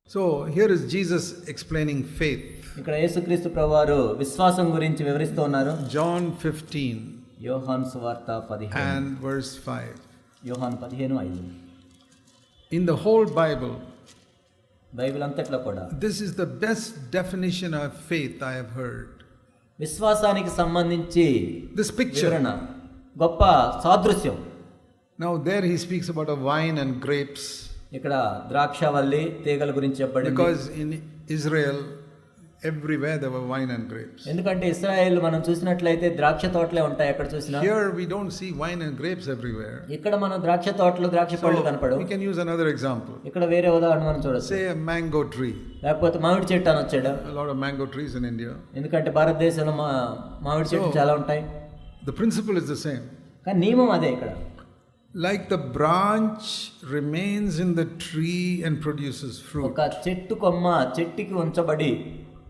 So here is Jesus explaining faith. ఇక్కడ యేసుక్రీస్తు ప్రభువారు విశ్వాసం గురించి వివరిస్తూ ఉన్నారు. John 15 యోహాను సువార్త 15 and verse 5. యోహాను 15:5. In the whole Bible, Bible అంతట్లో కూడా this is the best definition of faith I have heard. విశ్వాసానికి సంబంధించి This picture. వివరణ గొప్ప సాదృశ్యం. Now there he speaks about a vine and grapes. ఇక్కడ ద్రాక్షవల్లి తీగల గురించి చెప్పబడింది. Because in Israel everywhere there were vine and grapes. ఎందుకంటే ఇశ్రాయేల్ మనం చూసినట్లయితే ద్రాక్ష తోటలే ఉంటాయి ఎక్కడ చూసినా. Here we don't see vine and grapes everywhere. ఇక్కడ మనం ద్రాక్ష తోటలు ద్రాక్ష పళ్ళు కనపడవు. We can use another example. ఇక్కడ వేరే ఉదాహరణ మనం చూడొచ్చు. Say a mango tree. లేకపోతే మామిడి చెట్టు అని వచ్చాడు. A lot of mango trees in India. ఎందుకంటే భారతదేశంలో మామిడి చెట్లు చాలా ఉంటాయి. The principle is the same. కానీ నియమం అదే ఇక్కడ. Like the branch remains in the tree and produces fruit. ఒక చెట్టు కొమ్మ చెట్టుకి ఉంచబడి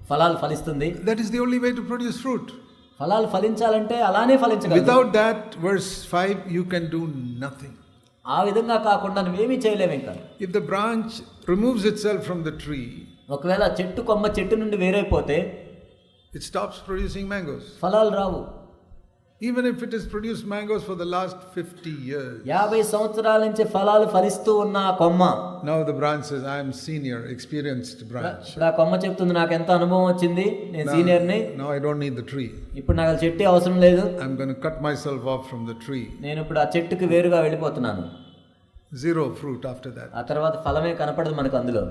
ఫలాలు ఫలిస్తుంది. That is the only way to produce fruit. ఫలాలు ఫలించాలంటే అలానే ఫలించగలదు. Without that, verse 5, you can do nothing. ఆ విధంగా కాకుండా నువ్వేమీ చేయలేవు ఇంకా. If the branch removes itself from the tree, ఒకవేళ చెట్టు కొమ్మ చెట్టు నుండి వేరైపోతే it stops producing mangoes. ఫలాలు రావు. Even if it has produced mangoes for the last 50 years. 50 సంవత్సరాల నుంచి ఫలాలు ఫలిస్తూ ఉన్న ఆ కొమ్మ. Now the branch says, I am senior, experienced branch. ఇప్పుడు ఆ కొమ్మ చెప్తుంది, నాకు ఎంత అనుభవం వచ్చింది, నేను సీనియర్ని. Now I don't need the tree. ఇప్పుడు నాకు చెట్టు అవసరం లేదు. I'm going to cut myself off from the tree. నేను ఇప్పుడు ఆ చెట్టుకి వేరుగా వెళ్ళిపోతున్నాను. Zero fruit after that. ఆ తర్వాత ఫలమే కనపడదు మనకు అందులో.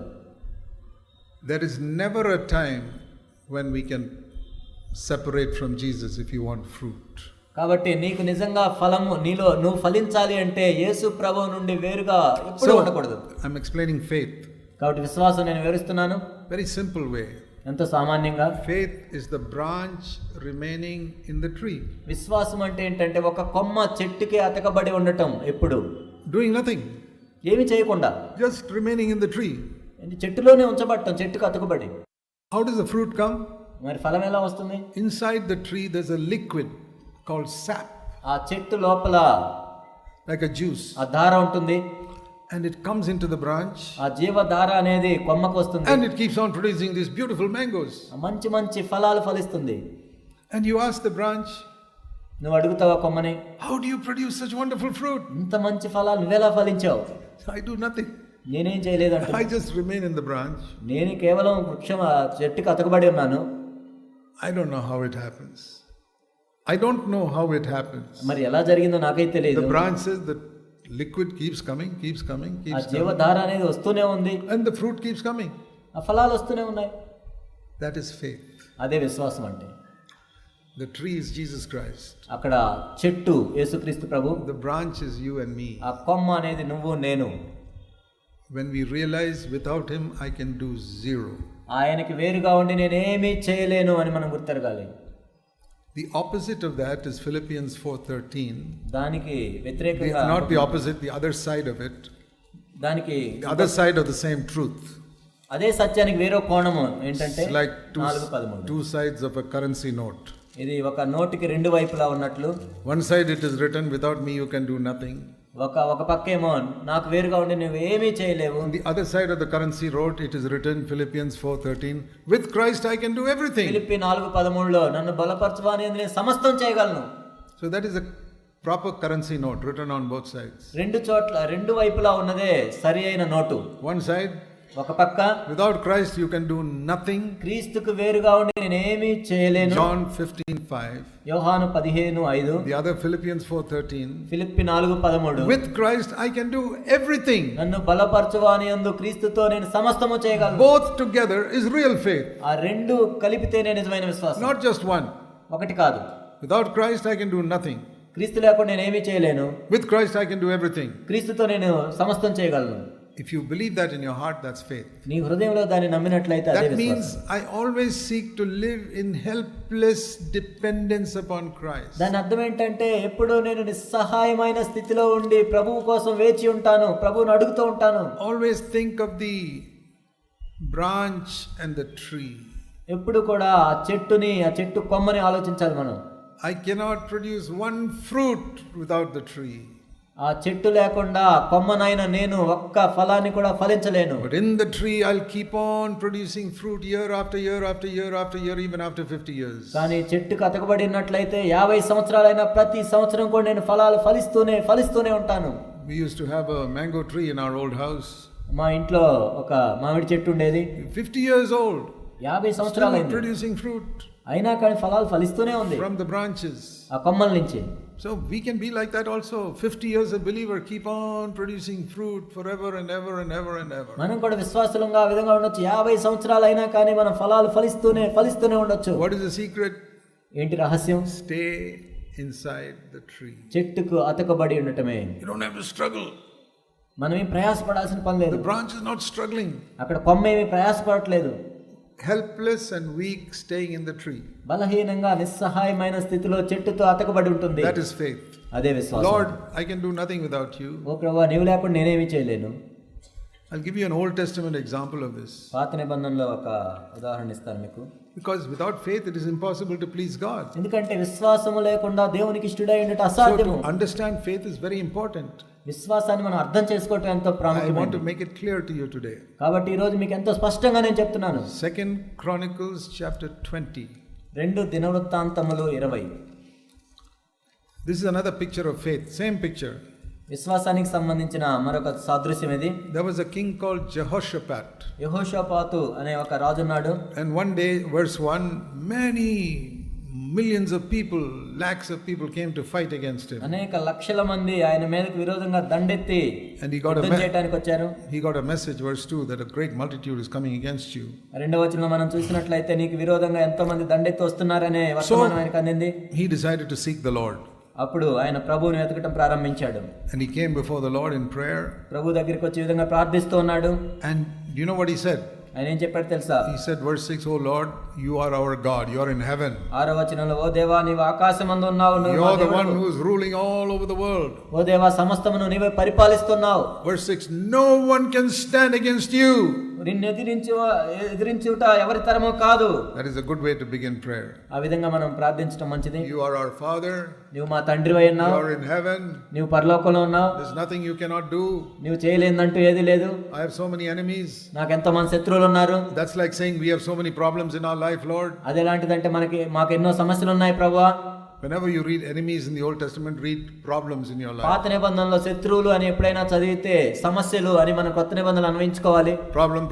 There is never a time when we can separate from Jesus if you want fruit. కాబట్టి నీకు నిజంగా ఫలము నీలో నువ్వు ఫలించాలి అంటే యేసు ప్రభువు నుండి వేరుగా ఎప్పుడూ ఉండకూడదు. I'm explaining faith. కాబట్టి విశ్వాసం నేను వివరిస్తున్నాను. Very simple way. ఎంతో సామాన్యంగా. Faith is the branch remaining in the tree. విశ్వాసం అంటే ఏంటంటే ఒక కొమ్మ చెట్టుకి అతకబడి ఉండటం ఎప్పుడు. Doing nothing. ఏమీ చేయకుండా. Just remaining in the tree. చెట్టులోనే ఉంచబడటం, చెట్టుకు అతకబడి. How does the fruit come? మరి ఫలం ఎలా వస్తుంది? Inside the tree there's a liquid called sap. ఆ చెట్టు లోపల like a juice. ఆ ధార ఉంటుంది. And it comes into the branch. ఆ జీవధార అనేది కొమ్మకు వస్తుంది. And it keeps on producing these beautiful mangoes. మంచి మంచి ఫలాలు ఫలిస్తుంది. And you ask the branch, నువ్వు అడుగుతావా కొమ్మని, how do you produce such wonderful fruit? ఇంత మంచి ఫలాలు నువ్వెలా ఫలించావు? I do nothing. నేనేం చేయలేదు అంటే. I just remain in the branch. నేను కేవలం వృక్షం చెట్టుకి అతకబడి ఉన్నాను. I don't know how it happens. I don't know how it happens. మరి ఎలా జరిగిందో నాకైతే తెలియదు. The branch says the liquid keeps coming. ఆ జీవధార అనేది వస్తూనే ఉంది. And the fruit keeps coming. ఆ ఫలాలు వస్తూనే ఉన్నాయి. That is faith. అదే విశ్వాసం అంటే. The tree is Jesus Christ. అక్కడ చెట్టు యేసుక్రీస్తు ప్రభు. The branch is you and me. ఆ కొమ్మ అనేది నువ్వు నేను. When we realize without him I can do zero. ఆయనకి వేరుగా ఉండి నేనేమీ చేయలేను అని మనం గుర్తెరగాలి. The opposite of that is Philippians 4:13. దానికి వ్యతిరేకంగా, not the opposite, the other side of it. దానికి the other side of the same truth. అదే సత్యానికి వేరే కోణము ఏంటంటే, like two sides of a currency note. ఇది ఒక నోటికి రెండు వైపులా ఉన్నట్లు. One side it is written, without me you can do nothing. ఒక పక్కేమో నాకు వేరుగా ఉండి నువ్వు ఏమీ చేయలేవు. The other side of the currency note it is written, Philippians 4:13, with Christ I can do everything. Philippi 4:13 నన్ను బలపరచువాని నేను సమస్తం చేయగలను. So that is a proper currency note written on both sides. రెండు చోట్ల రెండు వైపులా ఉన్నదే సరి అయిన నోటు. One side, ఒక పక్క, without Christ you can do nothing. క్రీస్తుకు వేరుగా ఉండి నేను ఏమీ చేయలేను. John 15:5. యోహాను 15:5. The other Philippians 4:13. Philippi 4:13. with Christ I can do everything. నన్ను బలపరచువాని యందు క్రీస్తుతో నేను సమస్తము చేయగలను. Both together is real faith. ఆ రెండు కలిపితేనే నిజమైన విశ్వాసం. Not just one. ఒకటి కాదు. Without Christ I can do nothing. క్రీస్తు లేకుండా నేను ఏమీ చేయలేను. with Christ I can do everything. క్రీస్తుతో నేను సమస్తం చేయగలను. If you believe that in your heart, that's faith. నీ హృదయంలో దాన్ని నమ్మినట్లయితే అదే That విశ్వాసం. means I always seek to live in helpless dependence upon Christ. దాని అర్థం ఏంటంటే ఎప్పుడూ నేను నిస్సహాయమైన స్థితిలో ఉండి ప్రభువు కోసం వేచి ఉంటాను, ప్రభువును అడుగుతూ ఉంటాను. Always think of the branch and the tree. ఎప్పుడు కూడా ఆ చెట్టుని, ఆ చెట్టు కొమ్మని ఆలోచించాలి మనం. I cannot produce one fruit without the tree. ఆ చెట్టు లేకుండా కొమ్మనైన నేను ఒక్క ఫలాన్ని కూడా ఫలించలేను. But in the tree I'll keep on producing fruit year after year after year after year, even after 50 years. కానీ చెట్టుకు అతకబడినట్లయితే 50 సంవత్సరాలైనా ప్రతి సంవత్సరం కూడా నేను ఫలాలు ఫలిస్తూనే ఉంటాను. We used to have a mango tree in our old house. మా ఇంట్లో ఒక మామిడి చెట్టు ఉండేది. 50 years old. 50 సంవత్సరాలైంది. Producing fruit. అయినా కానీ ఫలాలు ఫలిస్తూనే ఉంది. From the branches. ఆ కొమ్మల నుంచి. So we can be like that also. 50 years a believer, keep on producing fruit forever and ever and ever and ever. మనం కూడా విశ్వాసులంగా ఆ విధంగా ఉండొచ్చు. 50 సంవత్సరాలు అయినా కానీ మనం ఫలాలు ఫలిస్తూనే ఉండొచ్చు. What is the secret? ఏంటి రహస్యం? Stay inside the tree. చెట్టుకు అతకబడి ఉండటమే. You don't have to struggle. మనం ఏం ప్రయాసపడాల్సిన పని లేదు. The branch is not struggling. అక్కడ కొమ్మ ఏమీ ప్రయాసపడట్లేదు. Helpless and weak, staying in the tree. బలహీనంగా నిస్సహాయమైన స్థితిలో చెట్టుతో అతకబడి ఉంటుంది. That is faith. అదే విశ్వాసం. Lord, I can do nothing without you. ఓ ప్రభువా, నీవు లేకుండా నేనేమీ చేయలేను. I'll give you an Old Testament example of this. పాత నిబంధనలో ఒక ఉదాహరణ ఇస్తాను మీకు. Because without faith it is impossible to please God. ఎందుకంటే విశ్వాసము లేకుండా దేవునికి ఇష్టడై ఉండట అసాధ్యము. So to understand faith is very important. విశ్వాసాన్ని మనం అర్థం చేసుకోవడం ఎంతో ప్రాముఖ్యమైనది. I want to make it clear to you today. కాబట్టి ఈ రోజు మీకు ఎంతో స్పష్టంగా నేను చెప్తున్నాను. 2 Chronicles chapter 20. 2 దినవృత్తాంతములు 20. This is another picture of faith, same picture. విశ్వాసానికి సంబంధించిన మరొక సాదృశ్యం ఇది. There was a king called Jehoshaphat. యెహోషాపాతు అనే ఒక రాజు ఉన్నాడు. And one day, verse 1, many millions of people, lakhs of people came to fight against him. అనేక లక్షల మంది ఆయన మీదకు విరోధంగా దండెత్తి యుద్ధం చేయడానికి వచ్చారు. He got a message, verse 2, that a great multitude is coming against you. రెండవ వచనంలో మనం చూసినట్లయితే నీకు విరోధంగా ఎంతో మంది దండెత్తి వస్తున్నారనే వర్తమానం ఆయనకు అందింది. He decided to seek the Lord. అప్పుడు ఆయన ప్రభువుని వెతకటం ప్రారంభించాడు. And he came before the Lord in prayer. ప్రభు దగ్గరికి వచ్చి ఈ విధంగా ప్రార్థిస్తూ ఉన్నాడు. And do you know what he said? ఆయన ఏం చెప్పాడు తెలుసా? He said, verse 6, Oh Lord, you are our God, you are in heaven. 6వ వచనంలో, ఓ దేవా నీవు ఆకాశమందు ఉన్నావు, you are the one who is ruling all over the world. ఓ దేవా సమస్తమును నీవే పరిపాలిస్తున్నావు. Verse 6, no one can stand against you. నిన్ను ఎదిరించుట ఎవరి తరమో కాదు. That is a good way to begin prayer. ఆ విధంగా మనం ప్రార్థించడం మంచిది. You are our Father. నీవు మా తండ్రివై ఉన్నావు. You are in heaven. నీవు పరలోకంలో ఉన్నావు. There is nothing you cannot do. నీవు చేయలేదంటూ ఏది లేదు. I have so many enemies. నాకు ఎంతో మంది శత్రువులు ఉన్నారు. That's like saying we have so many problems in our life, Lord. అదేలాంటిదంటే మాకు ఎన్నో సమస్యలు ఉన్నాయి ప్రభువా. Whenever you read enemies in the Old Testament, read problems in your life. పాత నిబంధనలో శత్రువులు అని ఎప్పుడైనా చదివితే సమస్యలు అని మనం కొత్త నిబంధనలు అన్వయించుకోవాలి. Problem.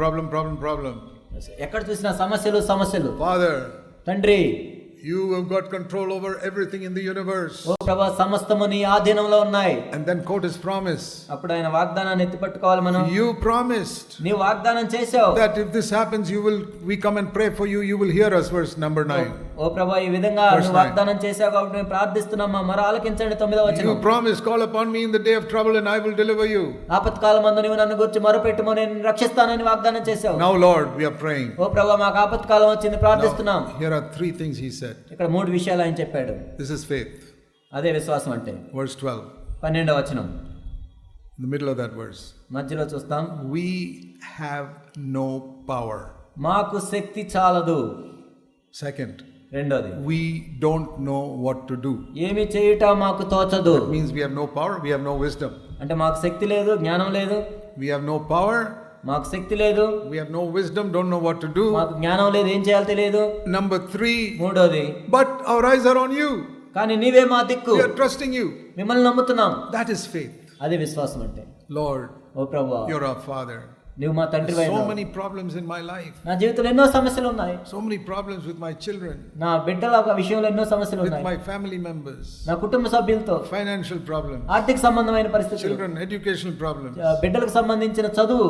ఎక్కడ చూసినా సమస్యలు. Father, తండ్రి, you have got control over everything in the universe. ఓ ప్రభువా సమస్తము నీ ఆధీనంలో ఉన్నాయి. And then quote his promise. అప్పుడు ఆయన వాగ్దానాన్ని ఎత్తిపట్టుకోవాలి మనం. You promised. నీ వాగ్దానం చేశావు. That if this happens, we come and pray for you, you will hear us, verse number 9. ఓ ప్రభువా ఈ విధంగా నువ్వు వాగ్దానం చేశావు కాబట్టి మేము ప్రార్థిస్తున్నాం, మరి ఆలకించండి. 9వ వచనం. You promised, call upon me in the day of trouble and I will deliver you. ఆపత్కాలమందు నీవు నన్ను గురించి మొరపెట్టుము, నేను రక్షిస్తానని వాగ్దానం చేశావు. Now Lord, we are praying. ఓ ప్రభువా మాకు ఆపత్కాలం వచ్చింది, ప్రార్థిస్తున్నాం. Here are 3 things he said. ఇక్కడ 3 విషయాలు ఆయన చెప్పాడు. This is faith. అదే విశ్వాసం అంటే. Verse 12. 12వ వచనం. In the middle of that verse. మధ్యలో చూస్తాం. We have no power. మాకు శక్తి చాలదు. Second. రెండోది. We don't know what to do. ఏమి చేయుట మాకు తోచదు. It means we have no power, we have no wisdom. అంటే మాకు శక్తి లేదు, జ్ఞానం లేదు. We have no power. మాకు శక్తి లేదు. We have no wisdom, don't know what to do. మాకు జ్ఞానం లేదు, ఏం చేయాలో తెలియదు. Number 3. మూడోది. But our eyes are on you. కానీ నీవే మా దిక్కు. We are trusting you. మిమ్మల్ని నమ్ముతున్నాం. That is faith. అదే విశ్వాసం అంటే. Lord, ఓ ప్రభువా, you are our Father. నీవు మా తండ్రివై ఉన్నావు. So many problems in my life. నా జీవితంలో ఎన్నో సమస్యలు ఉన్నాయి. So many problems with my children. నా బిడ్డల విషయంలో ఎన్నో సమస్యలు ఉన్నాయి. With my family members. నా కుటుంబ సభ్యులతో. Financial problems. ఆర్థిక సంబంధమైన పరిస్థితులు. Children educational problems. బిడ్డలకు సంబంధించిన చదువు.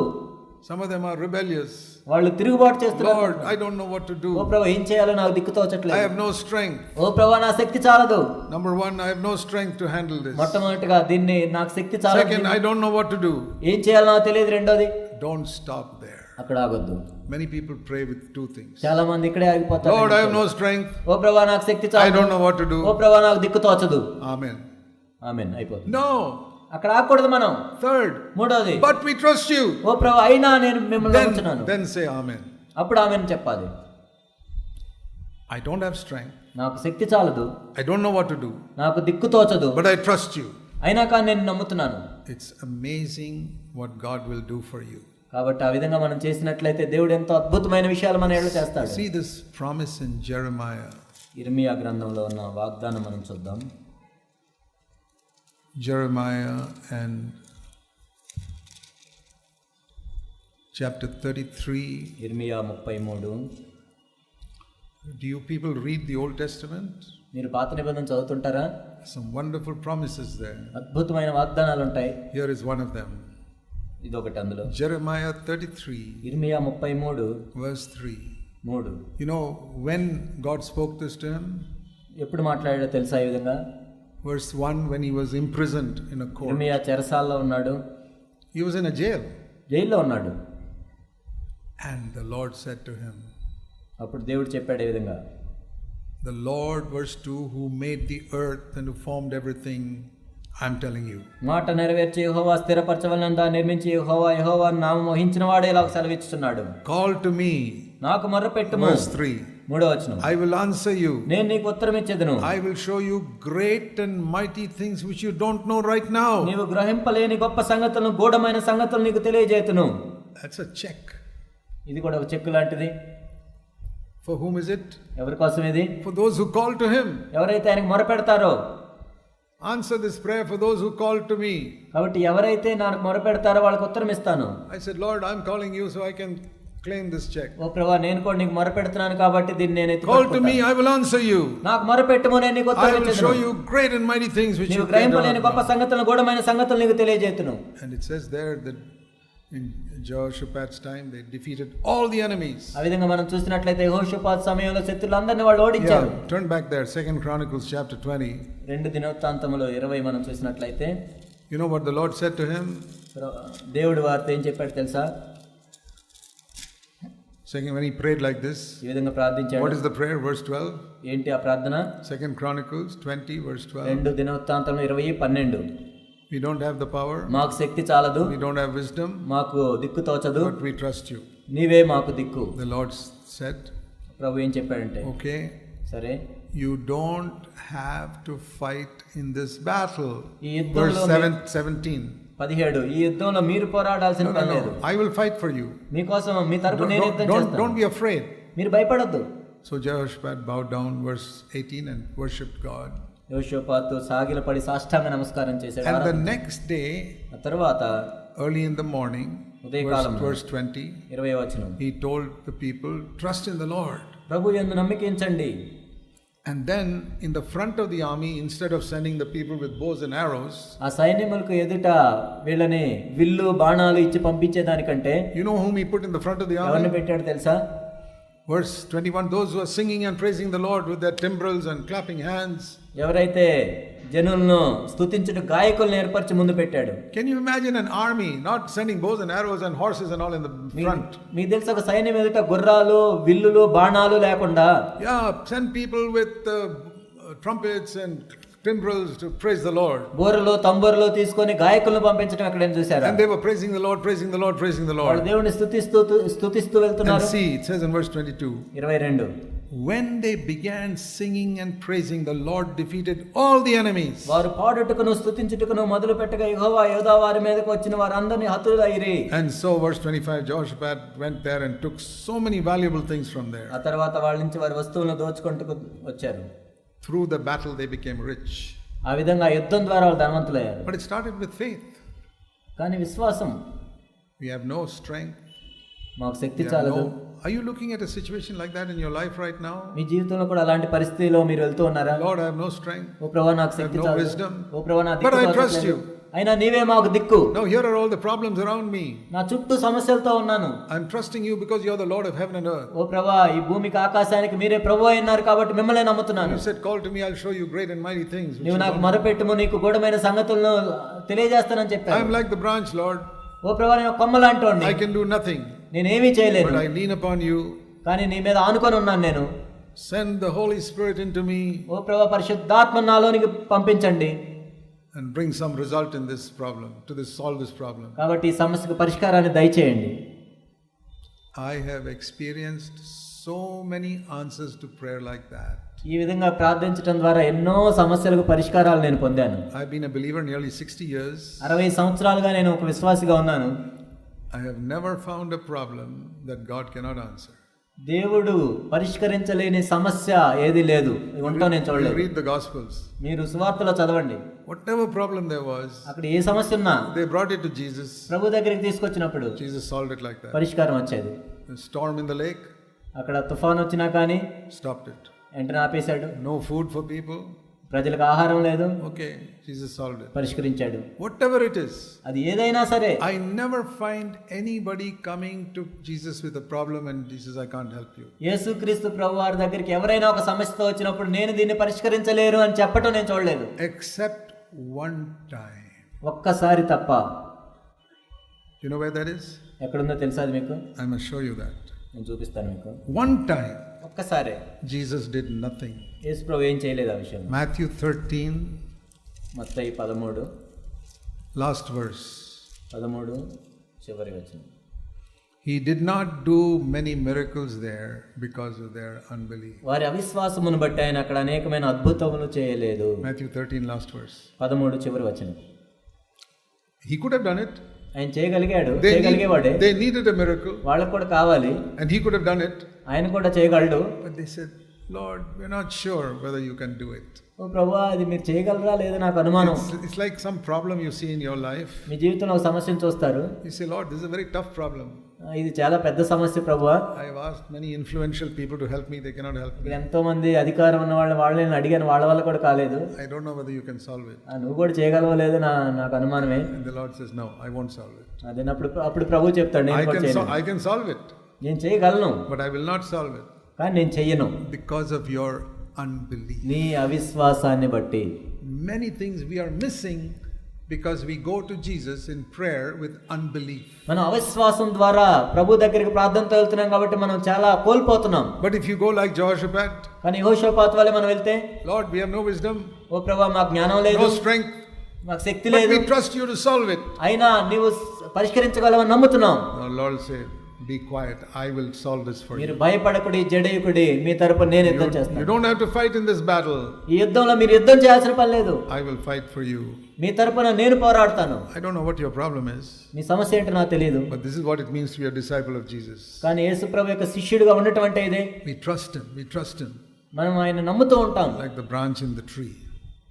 Some of them are rebellious. వాళ్ళు తిరుగుబాటు చేస్తున్నారు. Lord, I don't know what to do. ఓ ప్రభువా ఏం చేయాలో నాకు దిక్కు తోచట్లేదు. I have no strength. ఓ ప్రభువా నా శక్తి చాలదు. Number 1, I have no strength to handle this. మొట్టమొదటిగా దీన్ని నాకు శక్తి చాలదు. Second, I don't know what to do. ఏం చేయాలో నాకు తెలియదు. రెండోది. Don't stop there. అక్కడ ఆగొద్దు. Many people pray with 2 things. చాలా మంది ఇక్కడే ఆగిపోతారు. Lord, I have no strength. ఓ ప్రభువా నాకు శక్తి చాలదు. I don't know what to do. ఓ ప్రభువా నాకు దిక్కు తోచదు. Amen. ఆమేన్. అయిపోతుంది. No. అక్కడ ఆగకూడదు మనం. Third. మూడోది. But we trust you. ఓ ప్రభువా అయినా నేను మిమ్మల్ని నమ్ముతున్నాను. Then say amen. అప్పుడు ఆమేన్ చెప్పాలి. I don't have strength. నాకు శక్తి చాలదు. I don't know what to do. నాకు దిక్కు తోచదు. But I trust you. అయినా కానీ నేను నమ్ముతున్నాను. It's amazing what God will do for you. కాబట్టి ఆ విధంగా మనం చేసినట్లయితే దేవుడు ఎంతో అద్భుతమైన విషయాలు మన ఎడల చేస్తాడు. See this promise in Jeremiah. ఇర్మియా గ్రంథంలో ఉన్న వాగ్దానం మనం చూద్దాం. Jeremiah and chapter 33. ఇర్మియా 33. Do you people read the Old Testament? మీరు పాత నిబంధన చదువుతుంటారా? Some wonderful promises there. అద్భుతమైన వాగ్దానాలు ఉంటాయి. Here is one of them. ఇదొకటి అందులో. Jeremiah 33. ఇర్మియా 33 verse 3. 3. You know when God spoke this to him? ఎప్పుడు మాట్లాడాడో తెలుసా ఈ విధంగా? Verse 1, when he was imprisoned in a court. ఇర్మియా చెరసాలలో ఉన్నాడు. He was in a jail. జైల్లో ఉన్నాడు. And the Lord said to him. అప్పుడు దేవుడు చెప్పాడు ఈ విధంగా. The Lord, verse 2, who made the earth and who formed everything, I'm telling you. మాట నెరవేర్చి యెహోవా స్థిరపరచవలెనని దాన్ని నిర్మించి యెహోవా నామం వహించిన వాడే ఇలా సెలవిస్తున్నాడు. Call to me. నాకు మొర్రపెట్టుము. Verse 3. 3వ వచనం. I will answer you. నేను నీకు ఉత్తరం ఇచ్చేదను. I will show you great and mighty things which you don't know right now. నీవు గ్రహింపలేని గొప్ప సంగతులను గూఢమైన సంగతులను నీకు తెలియజేతును. That's a check. ఇది కూడా ఒక చెక్ లాంటిది. For whom is it? ఎవరి కోసం ఇది? For those who call to him. ఎవరైతే ఆయనకు మొరపెడతారో. Answer this prayer for those who call to me. కాబట్టి ఎవరైతే నాకు మొరపెడతారో వాళ్ళకి ఉత్తరం ఇస్తాను. I said, Lord, I'm calling you so I can claim this check. ఓ ప్రభువా, నేను కూడా నీకు మొరపెడుతున్నాను కాబట్టి దీన్ని నేను Call to me, I will answer you. నాకు మొరపెట్టుము, నేను నీకు ఉత్తరం ఇచ్చేదను. I will show you great and mighty things which you నీవు గ్రహింపలేని గొప్ప సంగతులను గూఢమైన సంగతులను నీకు తెలియజేతును. And it says there that in Jehoshaphat's time they defeated all the enemies. ఆ విధంగా మనం చూసినట్లయితే యెహోషాపాతు సమయంలో శత్రులందరిని వాళ్ళు ఓడించారు. Turn back there, 2 Chronicles chapter 20. 2 దినవృత్తాంతములో 20 మనం చూసినట్లయితే. You know what the Lord said to him? దేవుడు వారితో ఏం చెప్పాడు తెలుసా? When he prayed like this. ఈ విధంగా ప్రార్థించాడు. What is the prayer? Verse 12. ఏంటి ఆ ప్రార్థన? 2 Chronicles 20 verse 12. 2 దినవృత్తాంతములు 20:12. We don't have the power. మాకు శక్తి చాలదు. We don't have wisdom. మాకు దిక్కు తోచదు. But we trust you. నీవే మాకు దిక్కు. The Lord said. ప్రభు ఏం చెప్పాడంటే, okay, సరే, you don't have to fight in this battle. Verse 17. 17. ఈ యుద్ధంలో మీరు పోరాడాల్సిన పని లేదు. I will fight for you. మీకోసం మీ తరపున నేను యుద్ధం చేస్తాను. Don't be afraid. మీరు భయపడొద్దు. So Jehoshaphat bowed down, verse 18, and worshipped God. యెహోషాపాతు సాగిలపడి సాష్టాంగ నమస్కారం చేశాడు. And the next day, ఆ తర్వాత early in the morning, verse 20, 20వ వచనం, he told the people, trust in the Lord. ప్రభు యందు నమ్మికించండి. And then in the front of the army, instead of sending the people with bows and arrows, ఆ సైన్యములకు ఎదుట వీళ్ళని విల్లు బాణాలు ఇచ్చి పంపించే దానికంటే, you know whom he put in the front of the army? ఎవరిని పెట్టాడు తెలుసా? Verse 21, those who are singing and praising the Lord with their timbrels and clapping hands. ఎవరైతే జనులను స్తుతించుట గాయకులను ఏర్పరిచి ముందు పెట్టాడు. Can you imagine an army not sending bows and arrows and horses and all in the front? మీకు తెలుసు ఒక సైన్యం ఎదుట గుర్రాలు, విల్లులు, బాణాలు లేకుండా, yeah, send people with trumpets and timbrels to praise the Lord. బోరలు, తంబూరులు తీసుకొని గాయకులను పంపించడం ఎక్కడైనా చూశారా? And they were praising the Lord, praising the Lord, praising the Lord. వాళ్ళు దేవుని స్తుతిస్తూ వెళ్తున్నారు. And see, it says in verse 22. 22. When they began singing and praising, the Lord defeated all the enemies. వారు పాడుటకును స్తుతించుటకును మొదలు పెట్టగా యెహోవా యోధా వారి మీదకి వచ్చిన వారందరిని హతులైరి. And so verse 25, Jehoshaphat went there and took so many valuable things from there. ఆ తర్వాత వాళ్ళ నుంచి వారి వస్తువులను దోచుకుంటూ వచ్చారు. Through the battle they became rich. ఆ విధంగా యుద్ధం ద్వారా వాళ్ళు ధనవంతులయ్యారు. But it started with faith. కానీ విశ్వాసం. We have no strength. మాకు శక్తి చాలదు. Are you looking at a situation like that in your life right now? మీ జీవితంలో కూడా అలాంటి పరిస్థితిలో మీరు వెళ్తూ ఉన్నారా? Lord, I have no strength. ఓ ప్రభువా, నాకు శక్తి చాలదు. No wisdom. ఓ ప్రభువా, నా దిక్కు But I trust you. అయినా నీవే మాకు దిక్కు. Now here are all the problems around me. నా చుట్టూ సమస్యలతో ఉన్నాను. I'm trusting you because you are the Lord of heaven and earth. ఓ ప్రభువా, ఈ భూమికి ఆకాశానికి మీరే ప్రభువు అయినారు కాబట్టి మిమ్మల్ని నమ్ముతున్నాను. You said, call to me, I'll show you great and mighty things. నీవు నాకు మొరపెట్టుము, నీకు గూఢమైన సంగతులను తెలియజేస్తానని చెప్పాను. I'm like the branch, Lord. ఓ ప్రభువా, నేను కొమ్మలాంటోని. I can do nothing. నేనేమీ చేయలేను. But I lean upon you. కానీ నీ మీద ఆనుకొని ఉన్నాను నేను. Send the Holy Spirit into me. ఓ ప్రభువా, పరిశుద్ధాత్మ నాలోనికి పంపించండి. And bring some result in this problem, solve this problem. కాబట్టి ఈ సమస్యకు పరిష్కారాన్ని దయచేయండి. I have experienced so many answers to prayer like that. ఈ విధంగా ప్రార్థించడం ద్వారా ఎన్నో సమస్యలకు పరిష్కారాలు నేను పొందాను. I've been a believer nearly 60 years. 60 సంవత్సరాలుగా నేను ఒక విశ్వాసిగా ఉన్నాను. I have never found a problem that God cannot answer. దేవుడు పరిష్కరించలేని సమస్య ఏది లేదు. ఉంటా నేను చూడలేదు. Read the Gospels. మీరు సువార్తలో చదవండి. Whatever problem there was, అక్కడ ఏ సమస్య ఉన్నా they brought it to Jesus. ప్రభు దగ్గరికి తీసుకొచ్చినప్పుడు Jesus solved it like that. పరిష్కారం వచ్చేది. A storm in the lake, అక్కడ తుఫాన్ వచ్చినా కానీ stopped it. వెంటనే ఆపేశాడు. No food for people, ప్రజలకు ఆహారం లేదు, okay, Jesus solved it. పరిష్కరించాడు. Whatever it is, అది ఏదైనా సరే. I never find anybody coming to Jesus with a problem and Jesus, I can't help you. యేసుక్రీస్తు ప్రభువారి దగ్గరికి ఎవరైనా ఒక సమస్యతో వచ్చినప్పుడు నేను దీన్ని పరిష్కరించలేరు అని చెప్పటం నేను చూడలేదు. Except one time. ఒక్కసారి తప్ప. You know where that is? ఎక్కడుందో తెలుసా అది మీకు? I must show you that. నేను చూపిస్తాను మీకు. One time. ఒక్కసారే. Jesus did nothing. యేసు ప్రభు ఏం చేయలేదు ఆ విషయం. Matthew 13. మత్తయి 13. Last verse. 13 చివరి వచనం. He did not do many miracles there because of their unbelief. వారి అవిశ్వాసమును బట్టి ఆయన అక్కడ అనేకమైన అద్భుతములు చేయలేదు. Matthew 13 last verse. 13 చివరి వచనం. He could have done it. ఆయన చేయగలిగేవాడే. They needed a miracle. వాళ్ళకు కూడా కావాలి. And he could have done it. ఆయన కూడా చేయగలడు. But they said, Lord, we're not sure whether you can do it. ఓ ప్రభువా, అది మీరు చేయగలరా లేదా నాకు అనుమానం. It's like some problem you see in your life. మీ జీవితంలో ఒక సమస్యను చూస్తారు. You say, Lord, this is a very tough problem. ఇది చాలా పెద్ద సమస్య ప్రభువా. I have asked many influential people to help me, they cannot help me. ఎంతో మంది అధికారం ఉన్న వాళ్ళని అడిగాను, వాళ్ళ వల్ల కూడా కాలేదు. I don't know whether you can solve it. నువ్వు కూడా చేయగలవో లేదో నాకు అనుమానమే. And the Lord says, no, I won't solve it. అప్పుడు ప్రభు చెప్తాడు, I can solve it. నేను చేయగలను, but I will not solve it. కానీ నేను చెయ్యను. Because of your unbelief. నీ అవిశ్వాసాన్ని బట్టి. Many things we are missing because we go to Jesus in prayer with unbelief. మనం అవిశ్వాసం ద్వారా ప్రభు దగ్గరికి ప్రార్థనతో వెళ్తున్నాం కాబట్టి మనం చాలా కోల్పోతున్నాం. But if you go like Jehoshaphat, కానీ యెహోషాపాతు వలె మనం వెళ్తే, Lord, we have no wisdom, ఓ ప్రభువా మాకు జ్ఞానం లేదు, no strength, మాకు శక్తి but లేదు, we trust you to solve it. అయినా నీవు పరిష్కరించగలవని నమ్ముతున్నాం. The Lord said, be quiet, I will solve this for you. మీరు భయపడకుడి, జడేయుకుడి, మీ తరపున నేను యుద్ధం చేస్తాను. You don't have to fight in this battle. ఈ యుద్ధంలో మీరు యుద్ధం చేయాల్సిన పని లేదు. I will fight for you. మీ తరపున నేను పోరాడతాను. I don't know what your problem is. మీ సమస్య ఏంటో నాకు తెలియదు. But this is what it means to be a disciple of Jesus. కానీ యేసు ప్రభు యొక్క శిష్యుడిగా ఉండటం అంటే ఇదే. We trust him. We trust him. మనం ఆయన నమ్ముతూ ఉంటాం. Like the branch in the tree.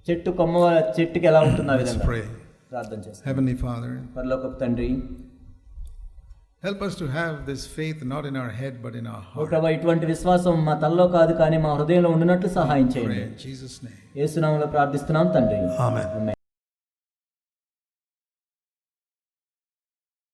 చెట్టుకి ఎలా ఉంటుంది ఆ విధంగా. Let's pray. ప్రార్థన చేస్తాం. Heavenly Father, పరలోకపు తండ్రి, help us to have this faith not in our head but in our heart. ఓ ప్రభువా, ఇటువంటి విశ్వాసం మా తలలో కాదు కానీ మా హృదయంలో ఉండినట్లు సహాయం చేయండి. In Jesus' name. యేసు నామములో ప్రార్థిస్తున్నాం తండ్రి. Amen.